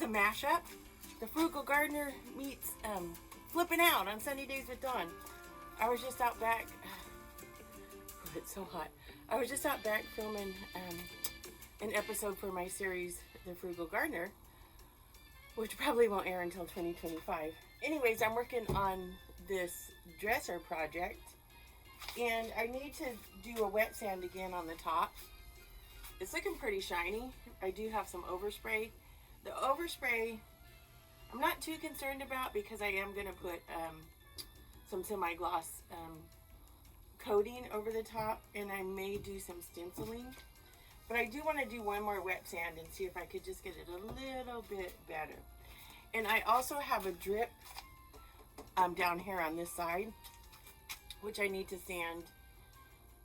a mashup. The Frugal Gardener meets Flipping Out on Sunny Days with Dawn. I was just out back. It's so hot. I was just out back filming an episode for my series, The Frugal Gardener, which probably won't air until 2025. Anyways, I'm working on this dresser project, and I need to do a wet sand again on the top. It's looking pretty shiny. I do have some overspray. The overspray, I'm not too concerned about because I am going to put some semi-gloss coating over the top, and I may do some stenciling. But I do want to do one more wet sand and see if I could just get it a little bit better. And I also have a drip down here on this side, which I need to sand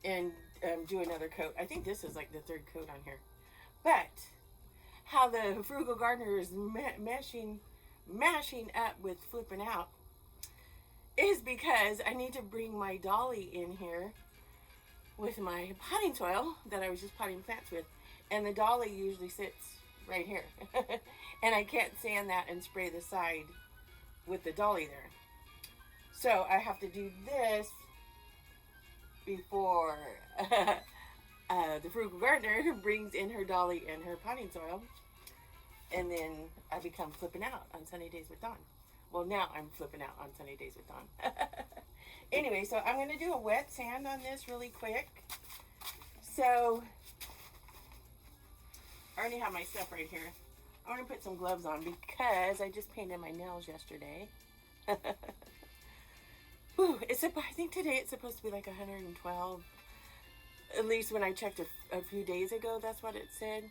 and do another coat. I think this is like the third coat on here. But how the Frugal Gardener is mashing up with Flipping Out is because I need to bring my dolly in here with my potting soil that I was just potting plants with, and the dolly usually sits right here. And I can't sand that and spray the side with the dolly there. So I have to do this before the Frugal Gardener brings in her dolly and her potting soil, and then I become Flipping Out on Sunny Days with Dawn. Well, now I'm Flipping Out on Sunny Days with Dawn. Anyway, so I'm going to do a wet sand on this really quick. So I already have my stuff right here. I'm going to put some gloves on because I just painted my nails yesterday. Ooh, I think today it's supposed to be like 112. At least when I checked a few days ago, that's what it said.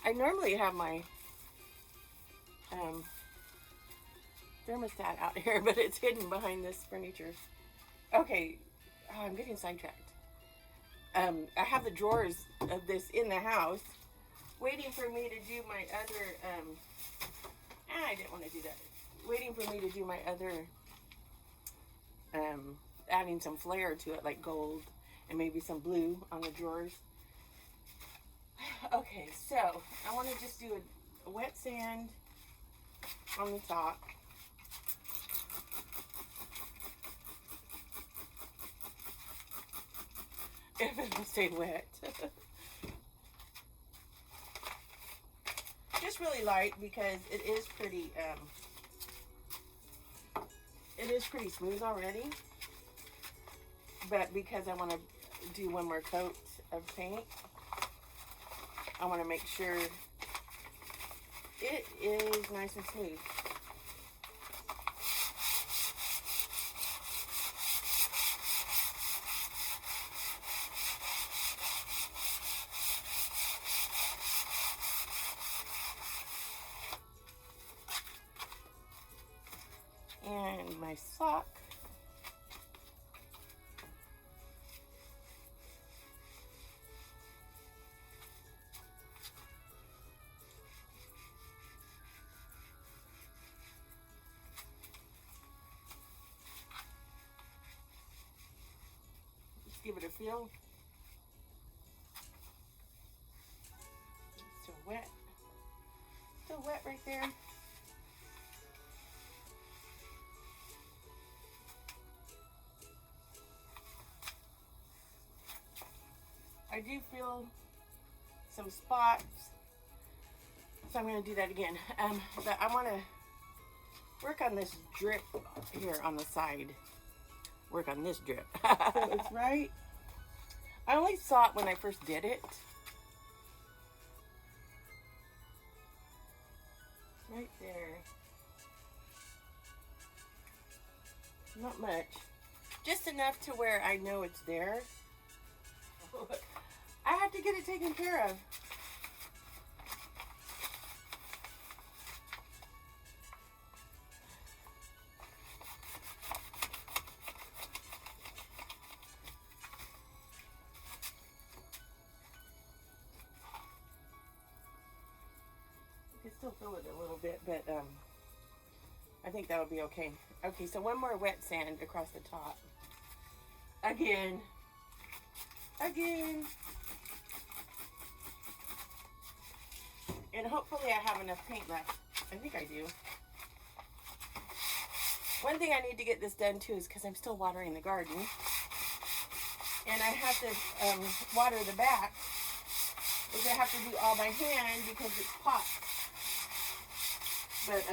I normally have my thermostat out here, but it's hidden behind this furniture. Okay, I'm getting sidetracked. I have the drawers of this in the house, waiting for me to do my other, I didn't want to do that. Waiting for me to do my other, adding some flair to it, like gold and maybe some blue on the drawers. Okay, so I want to just do a wet sand on the top. If it will stay wet. Just really light because it is pretty smooth already. But because I want to do one more coat of paint, I want to make sure it is nice and smooth. And my sock. Just give it a feel. Still wet. Still wet right there. I do feel some spots, so I'm going to do that again. But I want to work on this drip here on the side. Work on this drip. So it's right. I only saw it when I first did it. Right there. Not much. Just enough to where I know it's there. I have to get it taken care of. You can still feel it a little bit, but I think that would be okay. Okay, so one more wet sand across the top. Again. And hopefully I have enough paint left I think I do. One thing I need to get this done too is because I'm still watering the garden. And I have to water the back, which I have to do all by hand because it's pot. But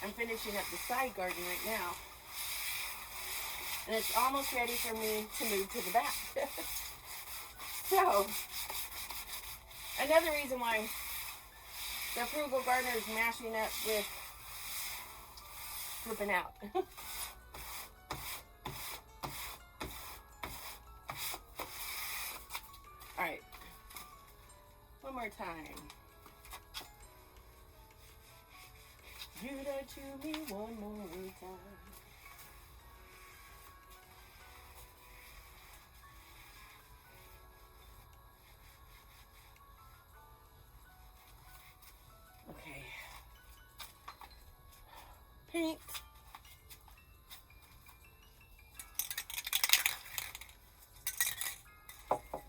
I'm finishing up the side garden right now. And it's almost ready for me to move to the back. So, another reason why the frugal gardener is mashing up with flipping out. Alright. One more time. Do that to me one more time. Okay. Paint.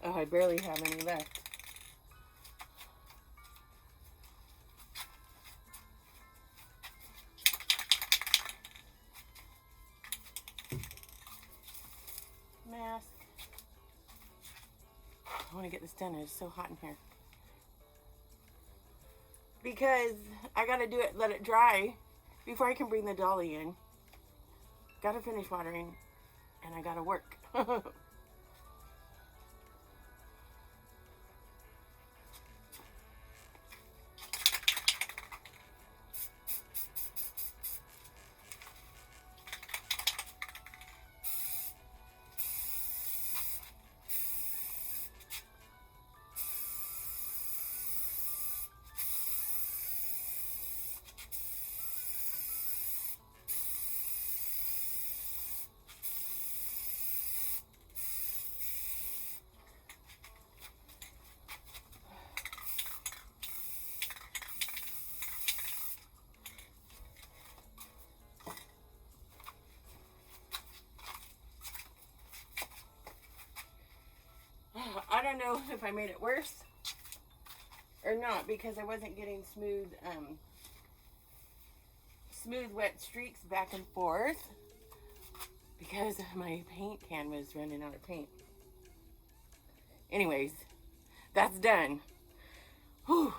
Oh, I barely have any left. Mask. I want to get this done. It's so hot in here. Because I gotta do it, let it dry before I can bring the dolly in. Gotta finish watering, and I gotta work. I don't know if I made it worse or not because I wasn't getting smooth, wet streaks back and forth because my paint can was running out of paint. Anyways, that's done. Whew.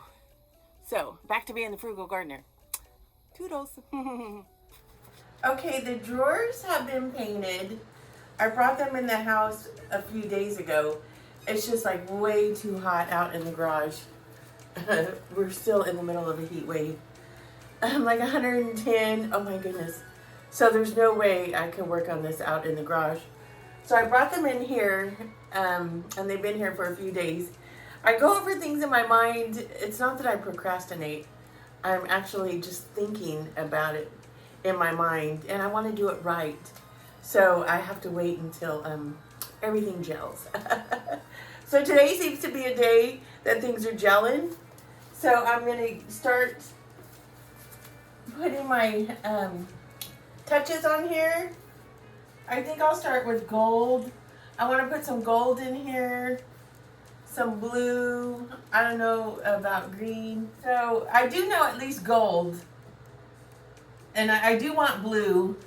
So, back to being the frugal gardener. Toodles. Okay, the drawers have been painted. I brought them in the house a few days ago. It's just like way too hot out in the garage. We're still in the middle of a heat wave. Like 110, oh my goodness. So there's no way I can work on this out in the garage. So I brought them in here, and they've been here for a few days. I go over things in my mind. It's not that I procrastinate. I'm actually just thinking about it in my mind, and I want to do it right. So I have to wait until everything gels. So today seems to be a day that things are gelling. So I'm going to start putting my touches on here. I think I'll start with gold. I want to put some gold in here, some blue. I don't know about green. So I do know at least gold. And I do want blue.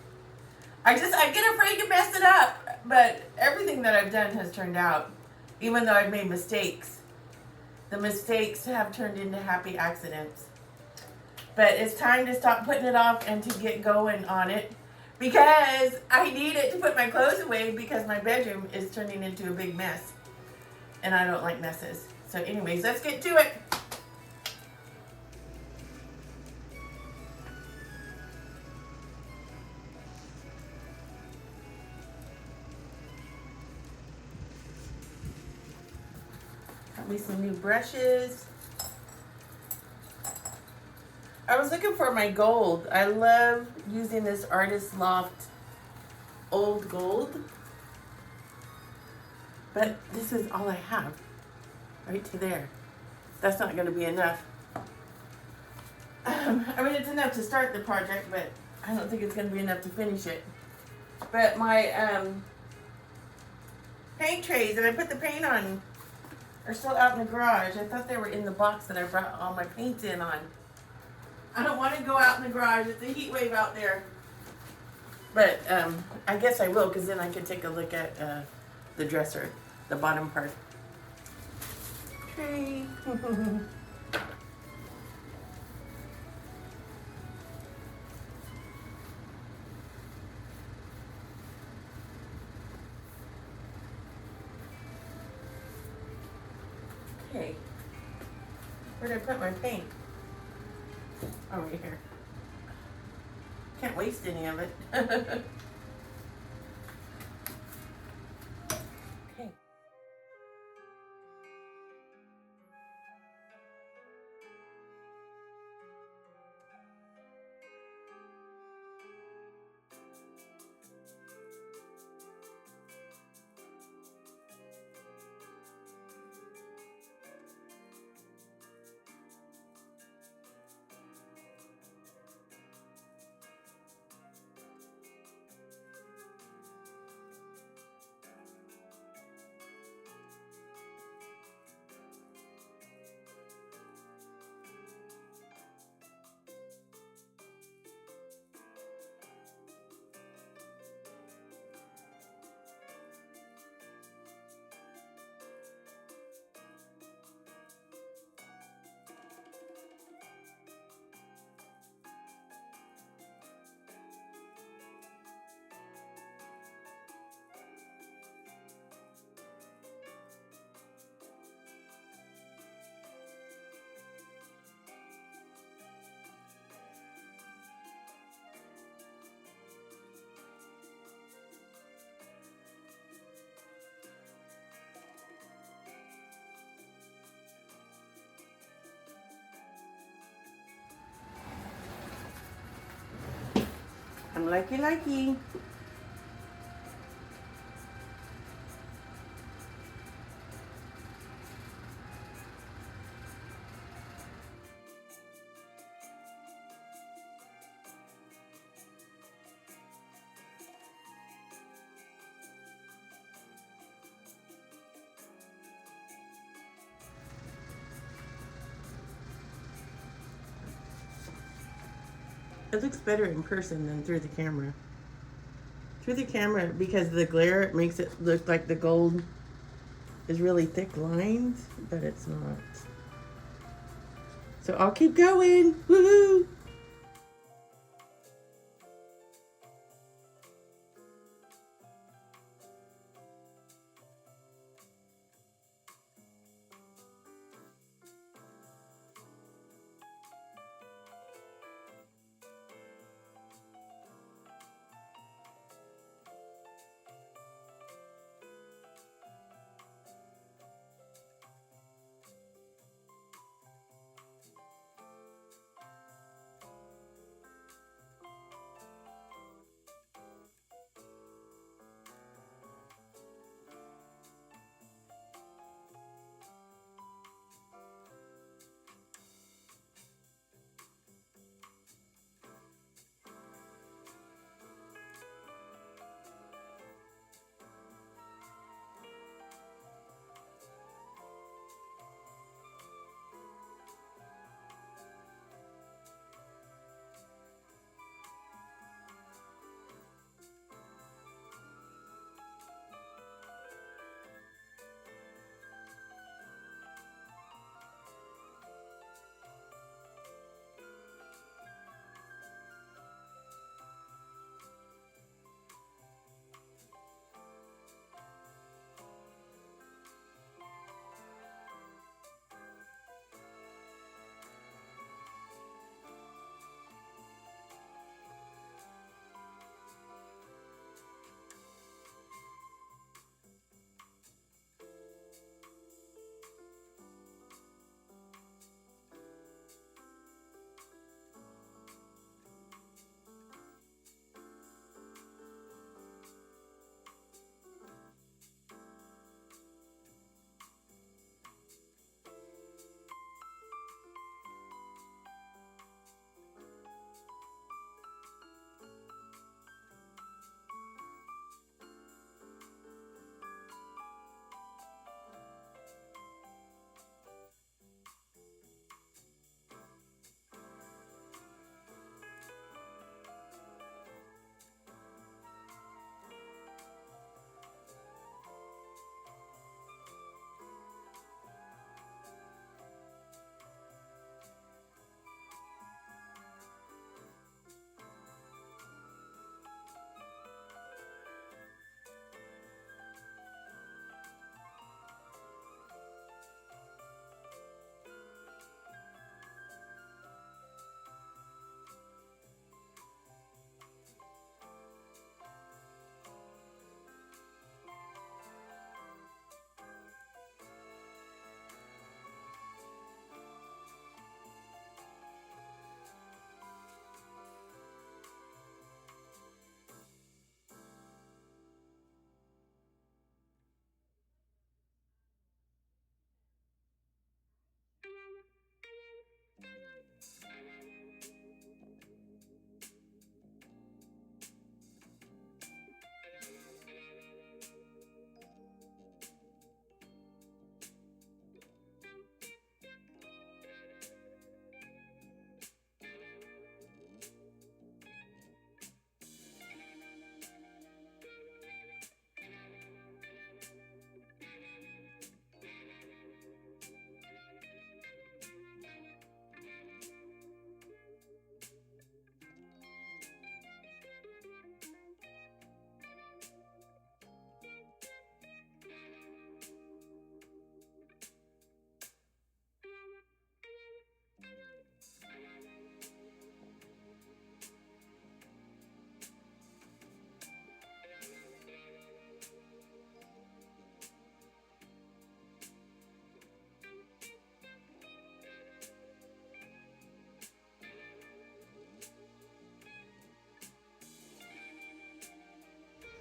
I get afraid to mess it up. But everything that I've done has turned out. Even though I've made mistakes. The mistakes have turned into happy accidents. But it's time to stop putting it off and to get going on it. Because I need it to put my clothes away because my bedroom is turning into a big mess. And I don't like messes. So anyways, let's get to it. Got me some new brushes. I was looking for my gold. I love using this Artist Loft old gold. But this is all I have. Right to there. That's not going to be enough. I mean, it's enough to start the project, but I don't think it's going to be enough to finish it. But my paint trays that I put the paint on are still out in the garage. I thought they were in the box that I brought all my paints in on. I don't want to go out in the garage. It's a heat wave out there. But I guess I will, because then I can take a look at the dresser, the bottom part. Tray. Okay. Where did I put my paint? Oh, right here. Can't waste any of it. Okay. I'm likey. It looks better in person than through the camera. Through the camera, because the glare, it makes it look like the gold is really thick lines, but it's not. So I'll keep going. Woohoo!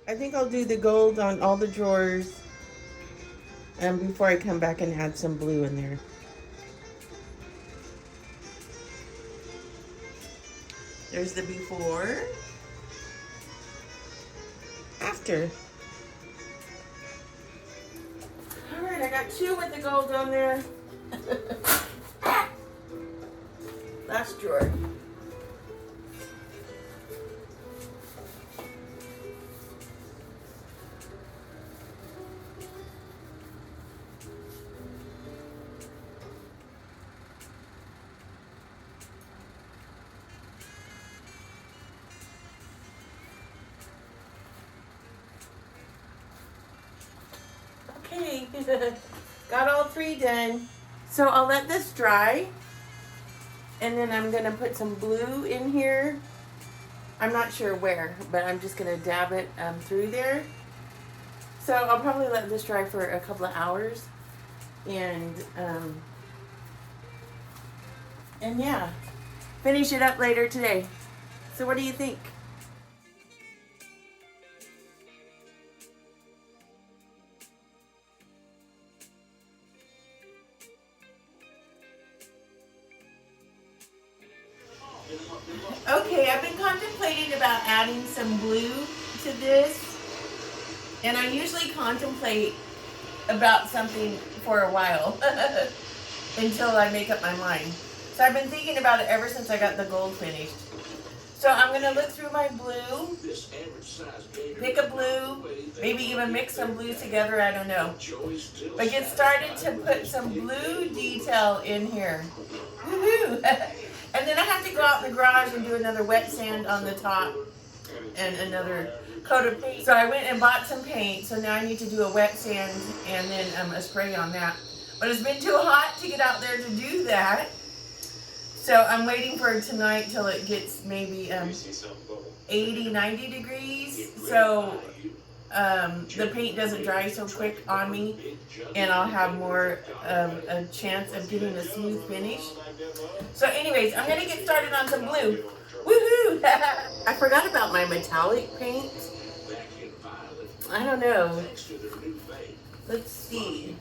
I think I'll do the gold on all the drawers before I come back and add some blue in there. There's the before, after. All right, I got 2 with the gold on there. Last drawer. Okay, got all 3 done. So I'll let this dry, and then I'm gonna put some blue in here. I'm not sure where, but I'm just gonna dab it through there. So I'll probably let this dry for a couple of hours, and yeah, finish it up later today. So what do you think? Okay, I've been contemplating about adding some blue to this, and I usually contemplate about something for a while until I make up my mind. So I've been thinking about it ever since I got the gold finished. So I'm going to look through my blue, pick a blue, maybe even mix some blues together, I don't know. But get started to put some blue detail in here. Woohoo! And then I have to go out in the garage and do another wet sand on the top and another coat of paint. So I went and bought some paint, so now I need to do a wet sand and then a spray on that. But it's been too hot to get out there to do that. So I'm waiting for tonight till it gets maybe 80, 90 degrees. So the paint doesn't dry so quick on me, and I'll have more of a chance of getting a smooth finish. So anyways, I'm going to get started on some blue. Woohoo! I forgot about my metallic paint. I don't know. Let's see.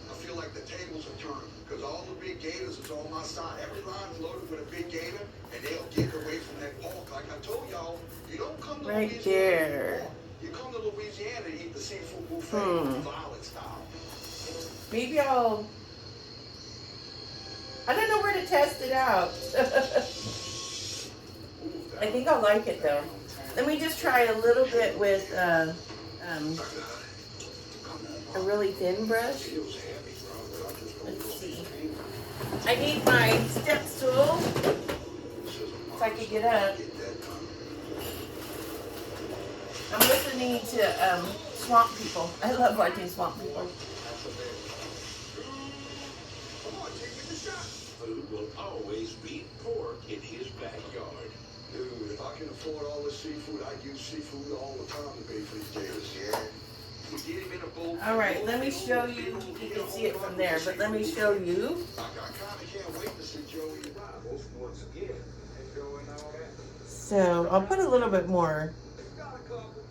I feel like the tables are turned because all the big gators is on my side. Every line's loaded with a big gator, and they'll get away from that pork. Like I told y'all, you don't come to right Louisiana there. You come to Louisiana to eat the seafood buffet, violet style. Maybe I don't know where to test it out. I think I'll like it though. Let me just try a little bit with a really thin brush. Let's see. I need my step stool so I can get up. I'm listening to Swamp People. I love watching Swamp People. Food will always beat pork in his backyard. Dude, if I can afford all this seafood, I'd use seafood all the time to pay for these gators. Yeah. We get him in a bowl. All right, let me show you. You can see it from there, but let me show you. I kind of can't wait to see Joey arrive once again. So I'll put a little bit more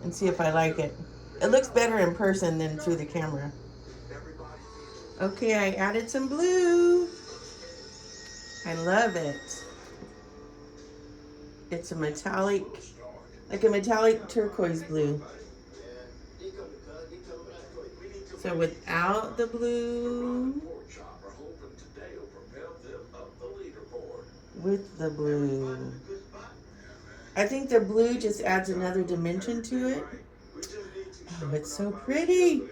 and see if I like it. It looks better in person than through the camera. Okay, I added some blue. I love it. It's a metallic, like a metallic turquoise blue. So without the blue, with the blue. I think the blue just adds another dimension to it. Oh, it's so pretty.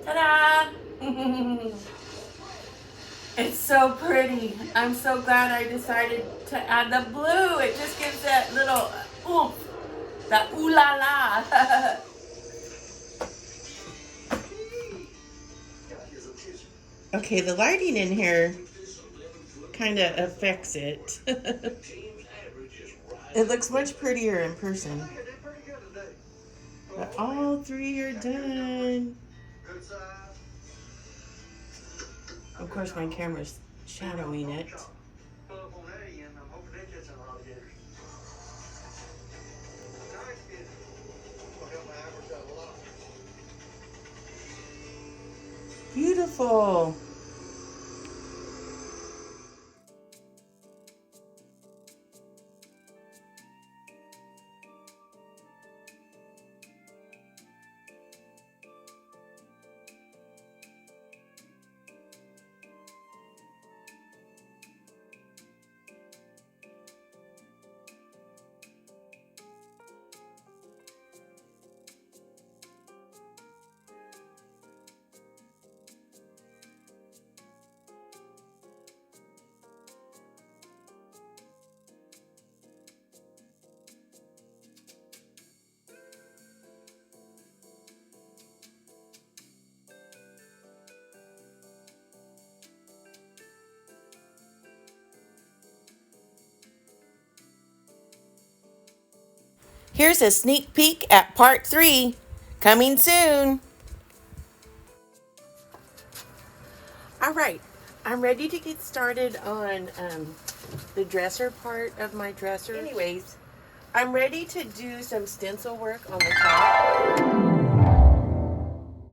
Ta-da! It's so pretty. I'm so glad I decided to add the blue. It just gives that little oomph, that ooh la la. Okay, the lighting in here kind of affects it. It looks much prettier in person. All three are done. Good size. Of course, my camera's shadowing it. Pull up on that end. I'm hoping they catch some alligators. Nice kid. I'll help my average out a lot. Beautiful. Here's a sneak peek at part 3, coming soon. All right, I'm ready to get started on the dresser part of my dresser. Anyways, I'm ready to do some stencil work on the top.